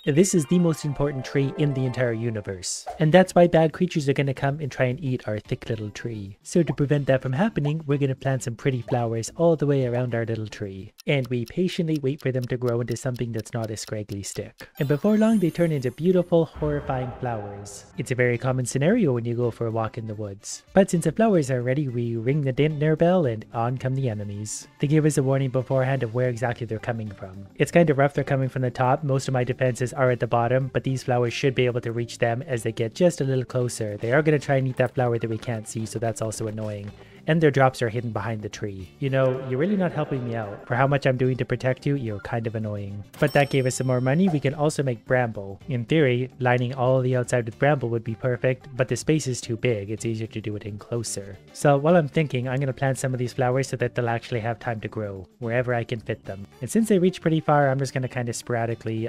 This is the most important tree in the entire universe, and that's why bad creatures are going to come and try and eat our thick little tree. So to prevent that from happening, we're going to plant some pretty flowers all the way around our little tree, and we patiently wait for them to grow into something that's not a scraggly stick. And before long, they turn into beautiful, horrifying flowers. It's a very common scenario when you go for a walk in the woods. But since the flowers are ready, we ring the dinner bell and on come the enemies. They give us a warning beforehand of where exactly they're coming from. It's kind of rough, they're coming from the top. Most of my defenses are at the bottom, but these flowers should be able to reach them as they get just a little closer. They are going to try and eat that flower that we can't see, so that's also annoying. And their drops are hidden behind the tree. You know, you're really not helping me out. For how much I'm doing to protect you, you're kind of annoying. But that gave us some more money. We can also make bramble. In theory, lining all the outside with bramble would be perfect, but the space is too big. It's easier to do it in closer. So while I'm thinking, I'm going to plant some of these flowers so that they'll actually have time to grow, wherever I can fit them. And since they reach pretty far, I'm just going to kind of sporadically,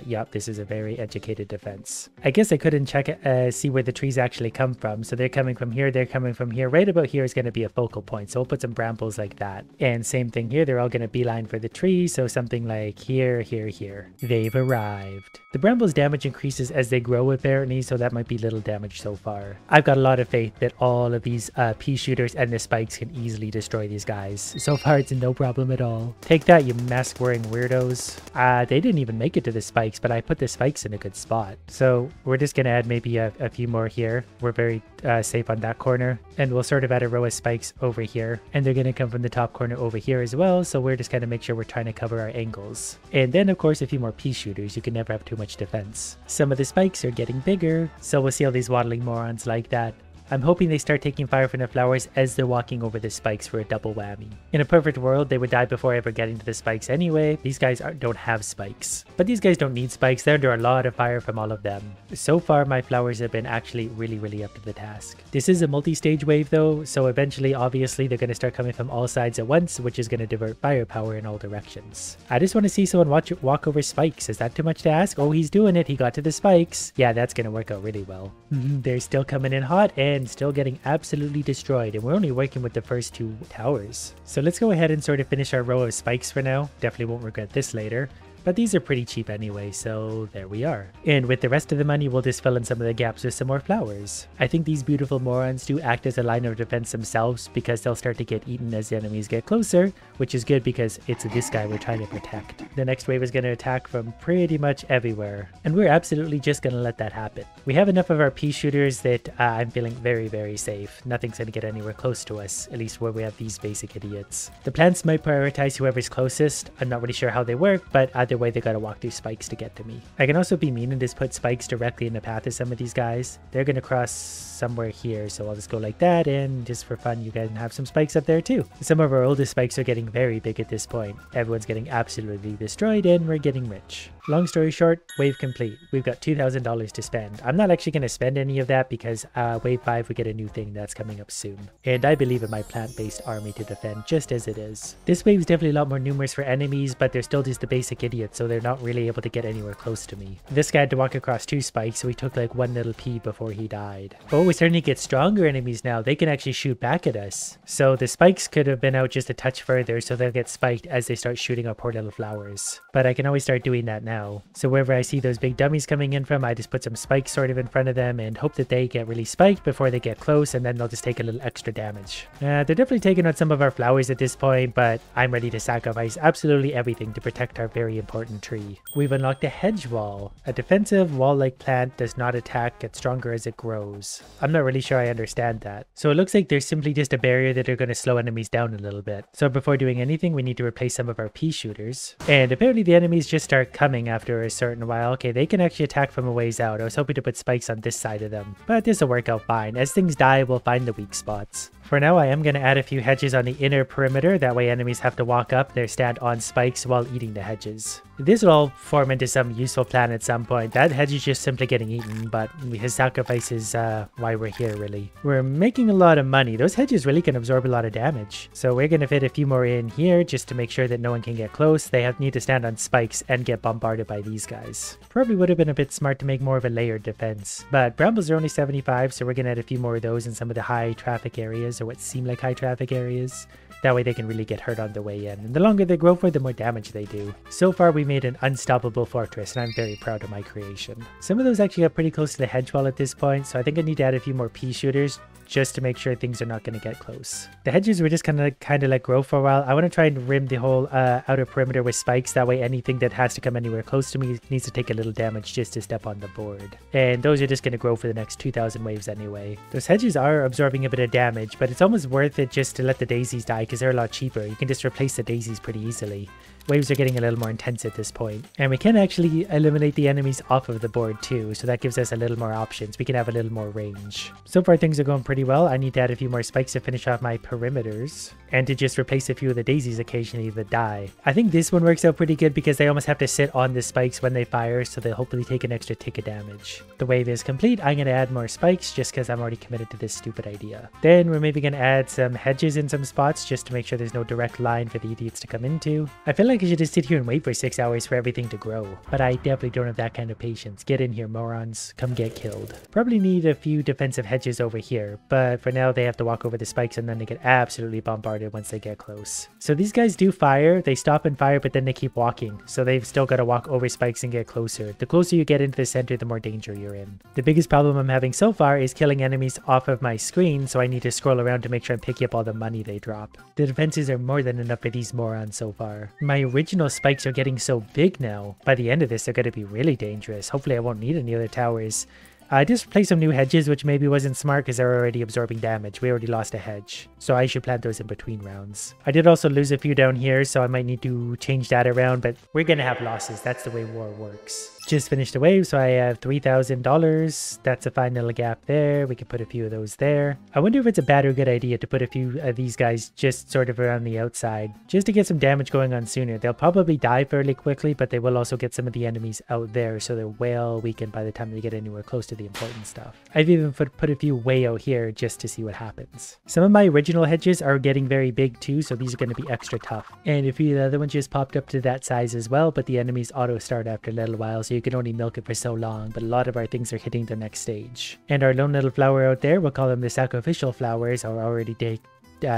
yep, this is a very educated defense. I guess I couldn't check it, see where the trees actually come from. So they're coming from here, they're coming from here. Right about here is going to be a focal point, so we'll put some brambles like that. And same thing here, they're all going to beeline for the tree, so something like here, here, here. They've arrived. The brambles damage increases as they grow apparently, so that might be little damage so far. I've got a lot of faith that all of these pea shooters and the spikes can easily destroy these guys. So far it's no problem at all. Take that, you mask wearing weirdos. They didn't even make it to the spikes, but I put the spikes in a good spot. So we're just going to add maybe a few more here. We're very safe on that corner, and we'll sort of add a row of spikes over here, and they're going to come from the top corner over here as well, so we're just going to make sure we're trying to cover our angles. And then of course a few more pea shooters. You can never have too much defense. Some of the spikes are getting bigger, so we'll see all these waddling morons like that. I'm hoping they start taking fire from the flowers as they're walking over the spikes for a double whammy. In a perfect world, they would die before ever getting to the spikes anyway. These guys don't have spikes. But these guys don't need spikes. They're under a lot of fire from all of them. So far, my flowers have been actually really up to the task. This is a multi-stage wave though, so eventually, obviously, they're going to start coming from all sides at once, which is going to divert firepower in all directions. I just want to see someone walk over spikes. Is that too much to ask? Oh, he's doing it. He got to the spikes. Yeah, that's going to work out really well. They're still coming in hot and still getting absolutely destroyed, and we're only working with the first two towers. So let's go ahead and sort of finish our row of spikes for now. Definitely won't regret this later. But these are pretty cheap anyway, so there we are. And with the rest of the money, we'll just fill in some of the gaps with some more flowers. I think these beautiful morons do act as a line of defense themselves because they'll start to get eaten as the enemies get closer, which is good because it's this guy we're trying to protect. The next wave is going to attack from pretty much everywhere, and we're absolutely just going to let that happen. We have enough of our pea shooters that I'm feeling very safe. Nothing's going to get anywhere close to us, at least where we have these basic idiots. The plants might prioritize whoever's closest. I'm not really sure how they work, but either way, they gotta walk through spikes to get to me. I can also be mean and just put spikes directly in the path of some of these guys. They're gonna cross somewhere here, so I'll just go like that, and just for fun, you guys can have some spikes up there too. Some of our oldest spikes are getting very big at this point. Everyone's getting absolutely destroyed, and we're getting rich. Long story short, wave complete. We've got $2,000 to spend. I'm not actually going to spend any of that because wave 5 we get a new thing that's coming up soon. And I believe in my plant-based army to defend just as it is. This wave is definitely a lot more numerous for enemies, but they're still just the basic idiots, so they're not really able to get anywhere close to me. This guy had to walk across 2 spikes, so he took like 1 little pea before he died. Oh, we're starting to get stronger enemies now. They can actually shoot back at us. So the spikes could have been out just a touch further, so they'll get spiked as they start shooting our poor little flowers. But I can always start doing that now. So wherever I see those big dummies coming in from, I just put some spikes sort of in front of them and hope that they get really spiked before they get close, and then they'll just take a little extra damage. They're definitely taking out some of our flowers at this point, but I'm ready to sacrifice absolutely everything to protect our very important tree. We've unlocked a hedge wall. A defensive wall-like plant does not attack, gets stronger as it grows. I'm not really sure I understand that. So it looks like there's simply just a barrier that are going to slow enemies down a little bit. So before doing anything, we need to replace some of our pea shooters. And apparently the enemies just start coming after a certain while. Okay, they can actually attack from a ways out. I was hoping to put spikes on this side of them, but this will work out fine. As things die, we'll find the weak spots. For now, I am going to add a few hedges on the inner perimeter. That way enemies have to walk up their stand on spikes while eating the hedges. This will all form into some useful plan at some point. That hedge is just simply getting eaten, but his sacrifice is why we're here, really. We're making a lot of money. Those hedges really can absorb a lot of damage. So we're going to fit a few more in here just to make sure that no one can get close. They need to stand on spikes and get bombarded by these guys. Probably would have been a bit smart to make more of a layered defense. But brambles are only 75, so we're going to add a few more of those in some of the high traffic areas, or what seem like high traffic areas. That way they can really get hurt on the way in. And the longer they grow for, the more damage they do. So far, we made an unstoppable fortress, and I'm very proud of my creation. Some of those actually got pretty close to the hedge wall at this point, so I think I need to add a few more pea shooters just to make sure things are not going to get close. The hedges were just kind of let grow for a while. I want to try and rim the whole outer perimeter with spikes. That way anything that has to come anywhere close to me needs to take a little damage just to step on the board. And those are just going to grow for the next 2,000 waves anyway. Those hedges are absorbing a bit of damage, but it's almost worth it just to let the daisies die because they're a lot cheaper. You can just replace the daisies pretty easily. Waves are getting a little more intense at this point. And we can actually eliminate the enemies off of the board too, so that gives us a little more options. We can have a little more range. So far things are going pretty well. I need to add a few more spikes to finish off my perimeters and to just replace a few of the daisies occasionally that die. I think this one works out pretty good because they almost have to sit on the spikes when they fire, so they'll hopefully take an extra tick of damage. The wave is complete. I'm going to add more spikes just because I'm already committed to this stupid idea. Then we're maybe going to add some hedges in some spots just to make sure there's no direct line for the idiots to come into. I feel like I should just sit here and wait for 6 hours for everything to grow, but I definitely don't have that kind of patience. Get in here, morons. Come get killed. Probably need a few defensive hedges over here, but for now they have to walk over the spikes and then they get absolutely bombarded once they get close. So these guys do fire. They stop and fire, but then they keep walking, so they've still got to walk over spikes and get closer. The closer you get into the center, the more danger you're in. The biggest problem I'm having so far is killing enemies off of my screen, so I need to scroll around to make sure I'm picking up all the money they drop. The defenses are more than enough for these morons so far. My original spikes are getting so big now. By the end of this, they're going to be really dangerous. Hopefully I won't need any other towers. I just placed some new hedges, which maybe wasn't smart because they're already absorbing damage. We already lost a hedge, so I should plant those in between rounds. I did also lose a few down here, so I might need to change that around, but we're going to have losses. That's the way war works. Just finished the wave, so I have $3,000. That's a fine little gap there. We can put a few of those there. I wonder if it's a bad or good idea to put a few of these guys just sort of around the outside, just to get some damage going on sooner. They'll probably die fairly quickly, but they will also get some of the enemies out there, so they're well weakened by the time they get anywhere close to the important stuff. I've even put a few way out here just to see what happens. Some of my original hedges are getting very big too, so these are going to be extra tough. And a few of the other ones just popped up to that size as well, but the enemies auto start after a little while, so you can only milk it for so long, but a lot of our things are hitting the next stage. And our lone little flower out there, we'll call them the sacrificial flowers, are already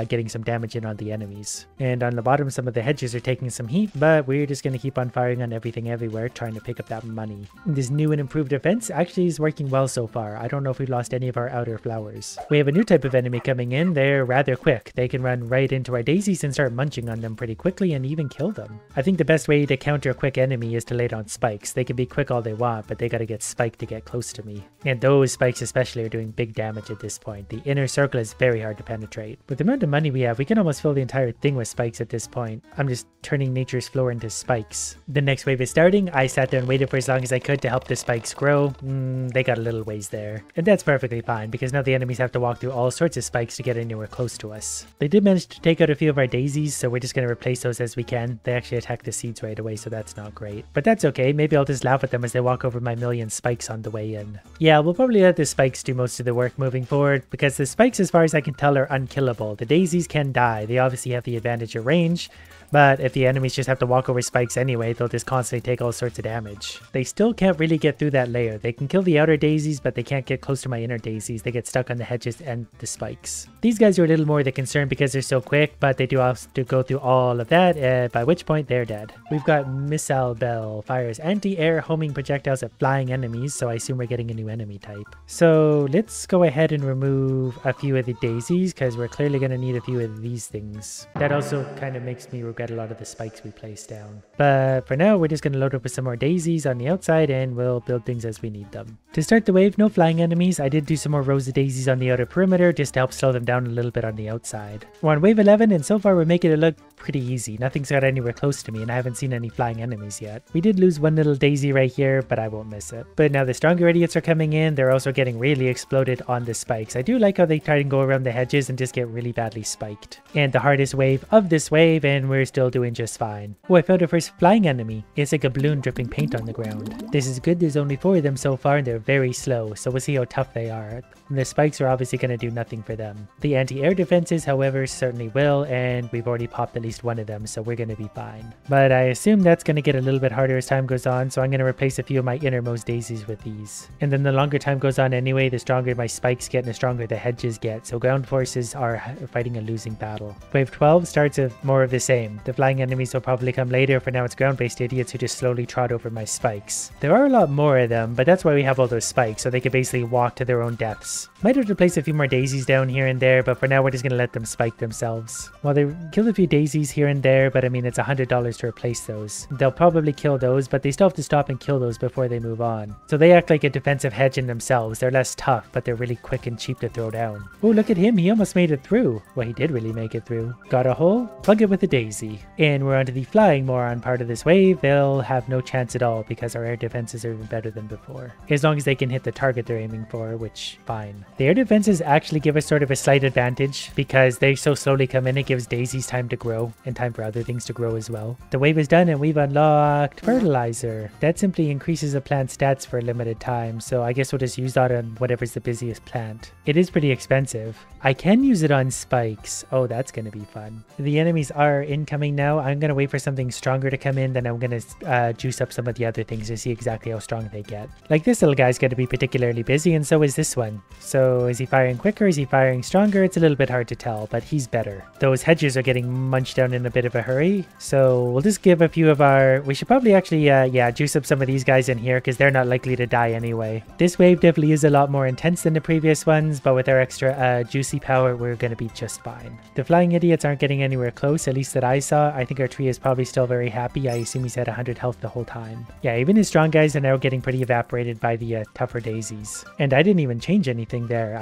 getting some damage in on the enemies. And on the bottom, some of the hedges are taking some heat, but we're just going to keep on firing on everything everywhere, trying to pick up that money. This new and improved defense actually is working well so far. I don't know if we've lost any of our outer flowers. We have a new type of enemy coming in. They're rather quick. They can run right into our daisies and start munching on them pretty quickly and even kill them. I think the best way to counter a quick enemy is to lay down spikes. They can be quick all they want, but they got to get spiked to get close to me. And those spikes especially are doing big damage at this point. The inner circle is very hard to penetrate. With the amount of money we have, we can almost fill the entire thing with spikes at this point. I'm just turning nature's floor into spikes. The next wave is starting. I sat there and waited for as long as I could to help the spikes grow. They got a little ways there. And that's perfectly fine because now the enemies have to walk through all sorts of spikes to get anywhere close to us. They did manage to take out a few of our daisies, so we're just going to replace those as we can. They actually attack the seeds right away, so that's not great. But that's okay. Maybe I'll just laugh at them as they walk over my million spikes on the way in. Yeah, we'll probably let the spikes do most of the work moving forward because the spikes, as far as I can tell, are unkillable. The daisies can die. They obviously have the advantage of range, but if the enemies just have to walk over spikes anyway, they'll just constantly take all sorts of damage. They still can't really get through that layer. They can kill the outer daisies, but they can't get close to my inner daisies. They get stuck on the hedges and the spikes. These guys are a little more the concern because they're so quick, but they do have to go through all of that, by which point they're dead. We've got Missile Bell. Fires anti-air homing projectiles at flying enemies, so I assume we're getting a new enemy type. So let's go ahead and remove a few of the daisies because we're clearly going to need a few of these things. That also kind of makes me regret a lot of the spikes we placed down. But for now, we're just going to load up with some more daisies on the outside and we'll build things as we need them. To start the wave, no flying enemies. I did do some more rows of daisies on the outer perimeter just to help slow them down a little bit on the outside. We're on wave 11 and so far we're making it look pretty easy. Nothing's got anywhere close to me and I haven't seen any flying enemies yet. We did lose one little daisy right here, but I won't miss it. But now the stronger idiots are coming in. They're also getting really exploded on the spikes. I do like how they try and go around the hedges and just get really badly spiked. And the hardest wave of this wave, and we're still doing just fine. Oh, I found our first flying enemy. It's like a balloon dripping paint on the ground. This is good. There's only 4 of them so far and they're very slow, so we'll see how tough they are. The spikes are obviously going to do nothing for them. The anti-air defenses, however, certainly will, and we've already popped at least one of them, so we're going to be fine. But I assume that's going to get a little bit harder as time goes on, so I'm going to replace a few of my innermost daisies with these. And then the longer time goes on anyway, the stronger my spikes get and the stronger the hedges get, so ground forces are fighting a losing battle. Wave 12 starts with more of the same. The flying enemies will probably come later. For now it's ground-based idiots who just slowly trot over my spikes. There are a lot more of them, but that's why we have all those spikes, so they can basically walk to their own deaths. Might have to place a few more daisies down here and there, but for now we're just going to let them spike themselves. Well, they killed a few daisies here and there, but I mean it's $100 to replace those. They'll probably kill those, but they still have to stop and kill those before they move on. So they act like a defensive hedge in themselves. They're less tough, but they're really quick and cheap to throw down. Oh, look at him, he almost made it through. Well, he did really make it through. Got a hole? Plug it with a daisy. And we're onto the flying moron part of this wave. They'll have no chance at all because our air defenses are even better than before. As long as they can hit the target they're aiming for, which, fine. The air defenses actually give us sort of a slight advantage because they so slowly come in, it gives daisies time to grow and time for other things to grow as well. The wave is done and we've unlocked fertilizer. That simply increases a plant's stats for a limited time, so I guess we'll just use that on whatever's the busiest plant. It is pretty expensive. I can use it on spikes. Oh, that's going to be fun. The enemies are incoming now. I'm going to wait for something stronger to come in, then I'm going to juice up some of the other things to see exactly how strong they get. Like this little guy's going to be particularly busy, and so is this one. So is he firing quicker? Is he firing stronger? It's a little bit hard to tell, but he's better. Those hedges are getting munched down in a bit of a hurry, so we'll just give a few of our... We should probably actually, juice up some of these guys in here because they're not likely to die anyway. This wave definitely is a lot more intense than the previous ones, but with our extra juicy power, we're going to be just fine. The flying idiots aren't getting anywhere close, at least that I saw. I think our tree is probably still very happy. I assume he's at 100 health the whole time. Yeah, even his strong guys are now getting pretty evaporated by the tougher daisies. And I didn't even change anything there.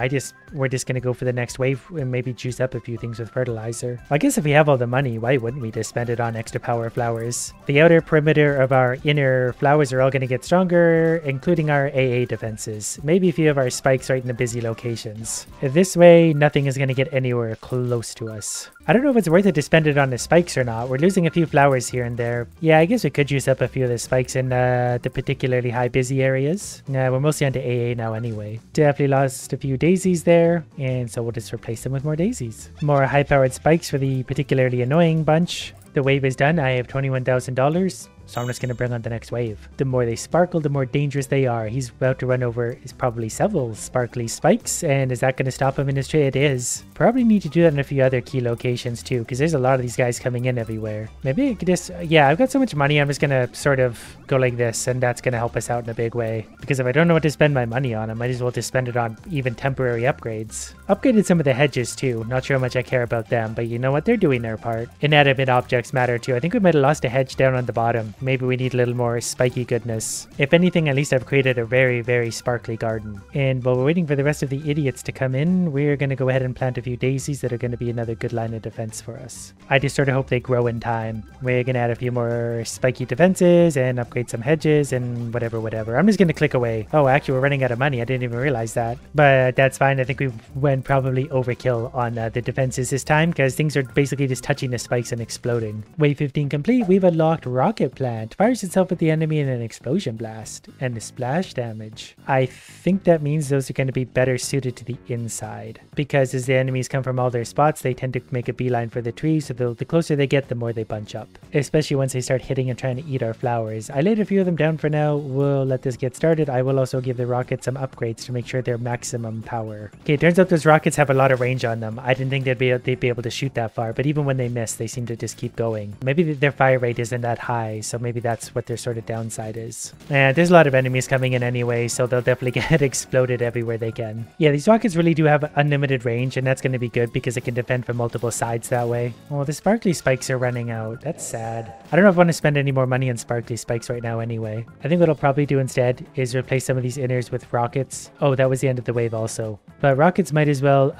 We're just going to go for the next wave and maybe juice up a few things with fertilizer. I guess if we have all the money, why wouldn't we just spend it on extra power flowers? The outer perimeter of our inner flowers are all going to get stronger, including our AA defenses. Maybe a few of our spikes right in the busy locations. This way, nothing is going to get anywhere close to us. I don't know if it's worth it to spend it on the spikes or not. We're losing a few flowers here and there. Yeah, I guess we could use up a few of the spikes in the particularly high busy areas. We're mostly onto AA now anyway. Definitely lost a few daisies there, and so we'll just replace them with more daisies. More high-powered spikes for the particularly annoying bunch. The wave is done. I have $21,000. So I'm just going to bring on the next wave. The more they sparkle, the more dangerous they are. He's about to run over probably several sparkly spikes. And is that going to stop him in his tree? It is. Probably need to do that in a few other key locations too, because there's a lot of these guys coming in everywhere. Maybe I could just... Yeah, I've got so much money, I'm just going to sort of go like this, and that's going to help us out in a big way. Because if I don't know what to spend my money on, I might as well just spend it on even temporary upgrades. Upgraded some of the hedges too. Not sure how much I care about them, but you know what? They're doing their part. Inanimate objects matter too. I think we might have lost a hedge down on the bottom. Maybe we need a little more spiky goodness. If anything, at least I've created a very, very sparkly garden. And while we're waiting for the rest of the idiots to come in, we're going to go ahead and plant a few daisies that are going to be another good line of defense for us. I just sort of hope they grow in time. We're going to add a few more spiky defenses and upgrade some hedges and whatever. I'm just going to click away. Oh, actually, we're running out of money. I didn't even realize that. But that's fine. I think we went probably overkill on the defenses this time because things are basically just touching the spikes and exploding. Wave 15 complete. We've unlocked Rocket Plant. Fires itself at the enemy in an explosion blast and splash damage. I think that means those are going to be better suited to the inside because as the enemies come from all their spots, they tend to make a beeline for the tree, so the closer they get, the more they bunch up, especially once they start hitting and trying to eat our flowers. I laid a few of them down for now. We'll let this get started. I will also give the rockets some upgrades to make sure they're maximum power. Okay, turns out those rockets have a lot of range on them. I didn't think they'd be able to shoot that far, but even when they miss, they seem to just keep going. Maybe their fire rate isn't that high, so maybe that's what their sort of downside is. And there's a lot of enemies coming in anyway, so they'll definitely get exploded everywhere they can. Yeah, these rockets really do have unlimited range, and that's going to be good because it can defend from multiple sides that way. Oh, the sparkly spikes are running out. That's sad. I don't know if I want to spend any more money on sparkly spikes right now anyway. I think what I'll probably do instead is replace some of these inners with rockets. Oh, that was the end of the wave also. But rockets might as well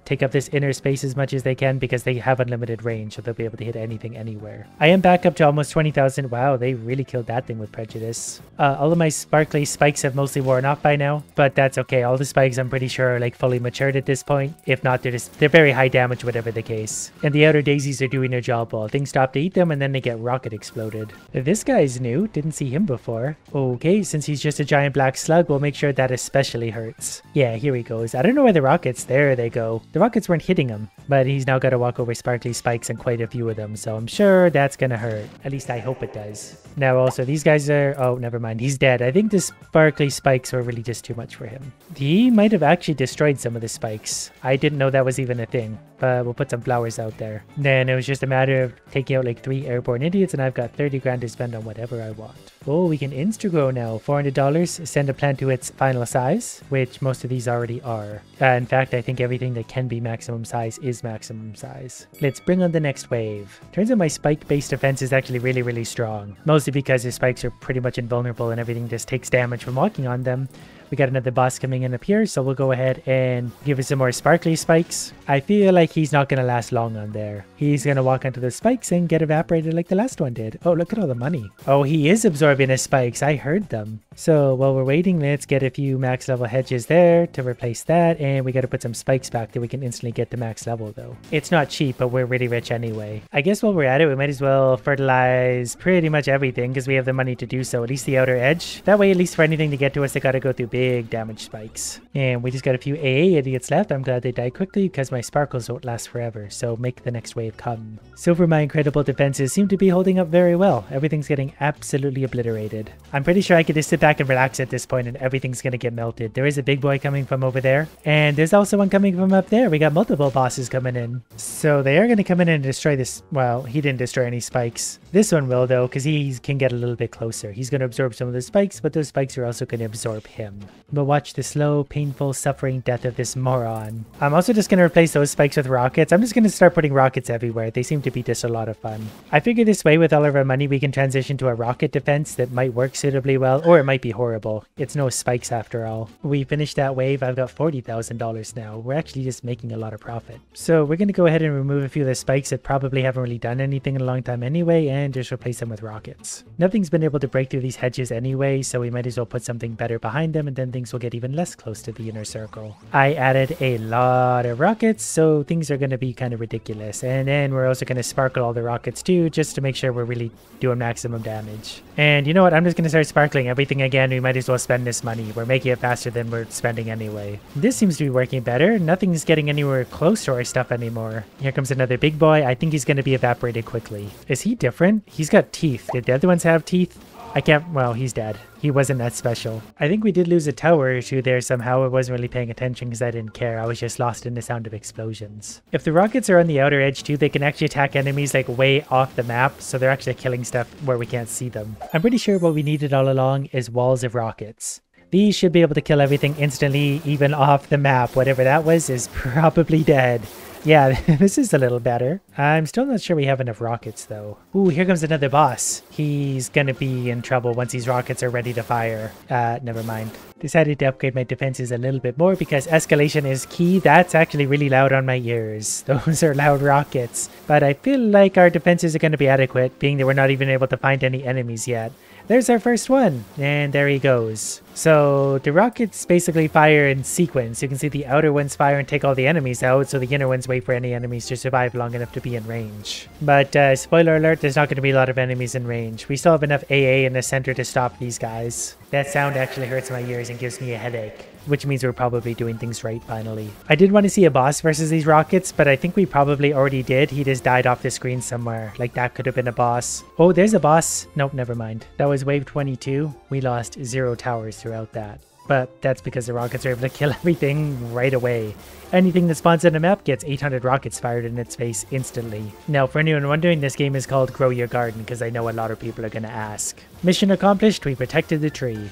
take up this inner space as much as they can because they have unlimited range, so they'll be able to hit anything anywhere. I am back up to almost 20,000. again. Wow, they really killed that thing with prejudice. All of my sparkly spikes have mostly worn off by now, but that's okay. All the spikes I'm pretty sure are like fully matured at this point. If not, they're very high damage, whatever the case. And the outer daisies are doing their job well. Things stop to eat them and then they get rocket exploded. This guy's new. Didn't see him before. Okay, since he's just a giant black slug, we'll make sure that especially hurts. Yeah, here he goes. I don't know where the rockets, there they go. The rockets weren't hitting him, but he's now got to walk over sparkly spikes and quite a few of them. So I'm sure that's gonna hurt. At least I hope it does. Now also these guys are, oh, never mind. He's dead. I think the sparkly spikes were really just too much for him. He might have actually destroyed some of the spikes. I didn't know that was even a thing, but we'll put some flowers out there. Then it was just a matter of taking out like 3 airborne idiots and I've got 30 grand to spend on whatever I want. Oh, we can insta-grow now. $400, send a plant to its final size, which most of these already are. In fact, I think everything that can be maximum size is maximum size. Let's bring on the next wave. Turns out my spike-based defense is actually really, really strong. Mostly because the spikes are pretty much invulnerable and everything just takes damage from walking on them. We got another boss coming in up here, so we'll go ahead and give us some more sparkly spikes. I feel like he's not going to last long on there. He's going to walk onto the spikes and get evaporated like the last one did. Oh, look at all the money. Oh, he is absorbing his spikes. I heard them. So while we're waiting, let's get a few max level hedges there to replace that. And we got to put some spikes back that we can instantly get to max level though. It's not cheap, but we're really rich anyway. I guess while we're at it, we might as well fertilize pretty much everything because we have the money to do so. At least the outer edge. That way, at least for anything to get to us, they got to go through big damage spikes. And we just got a few AA idiots left. I'm glad they died quickly because my sparkles don't last forever. So make the next wave come. So far, my incredible defenses seem to be holding up very well. Everything's getting absolutely obliterated. I'm pretty sure I could just sit back and relax at this point and everything's going to get melted. There is a big boy coming from over there. And there's also one coming from up there. We got multiple bosses coming in. So they are going to come in and destroy this. Well, he didn't destroy any spikes. This one will though, because he can get a little bit closer. He's going to absorb some of the spikes, but those spikes are also going to absorb him. But watch the slow, painful, suffering death of this moron. I'm also just going to replace those spikes with rockets. I'm just going to start putting rockets everywhere. They seem to be just a lot of fun. I figure this way with all of our money, we can transition to a rocket defense that might work suitably well, or it might be horrible. It's no spikes after all. We finished that wave. I've got $40,000 now. We're actually just making a lot of profit. So we're going to go ahead and remove a few of the spikes that probably haven't really done anything in a long time anyway, and just replace them with rockets. Nothing's been able to break through these hedges anyway, so we might as well put something better behind them, and then things will get even less close to the inner circle. I added a lot of rockets, so things are going to be kind of ridiculous. And then we're also going to sparkle all the rockets too, just to make sure we're really doing maximum damage. And you know what? I'm just going to start sparkling everything again. We might as well spend this money. We're making it faster than we're spending anyway. This seems to be working better. Nothing's getting anywhere close to our stuff anymore. Here comes another big boy. I think he's going to be evaporated quickly. Is he different? He's got teeth. Did the other ones have teeth? I can't, well, he's dead. He wasn't that special. I think we did lose a tower or two there somehow. I wasn't really paying attention because I didn't care. I was just lost in the sound of explosions. If the rockets are on the outer edge too, they can actually attack enemies like way off the map. So they're actually killing stuff where we can't see them. I'm pretty sure what we needed all along is walls of rockets. These should be able to kill everything instantly, even off the map. Whatever that was is probably dead. Yeah, this is a little better. I'm still not sure we have enough rockets though. Ooh, here comes another boss. He's gonna be in trouble once these rockets are ready to fire. Never mind. Decided to upgrade my defenses a little bit more because escalation is key. That's actually really loud on my ears. Those are loud rockets. But I feel like our defenses are gonna be adequate, being that we're not even able to find any enemies yet. There's our first one, and there he goes. So the rockets basically fire in sequence. You can see the outer ones fire and take all the enemies out, so the inner ones wait for any enemies to survive long enough to be in range. But spoiler alert, there's not going to be a lot of enemies in range. We still have enough AA in the center to stop these guys. That sound actually hurts my ears and gives me a headache, which means we're probably doing things right finally. I did want to see a boss versus these rockets, but I think we probably already did. He just died off the screen somewhere. Like that could have been a boss. Oh, there's a boss. Nope, never mind. That was wave 22. We lost 0 towers throughout that. But that's because the rockets are able to kill everything right away. Anything that spawns on the map gets 800 rockets fired in its face instantly. Now, for anyone wondering, this game is called Grow Your Garden because I know a lot of people are going to ask. Mission accomplished, we protected the tree.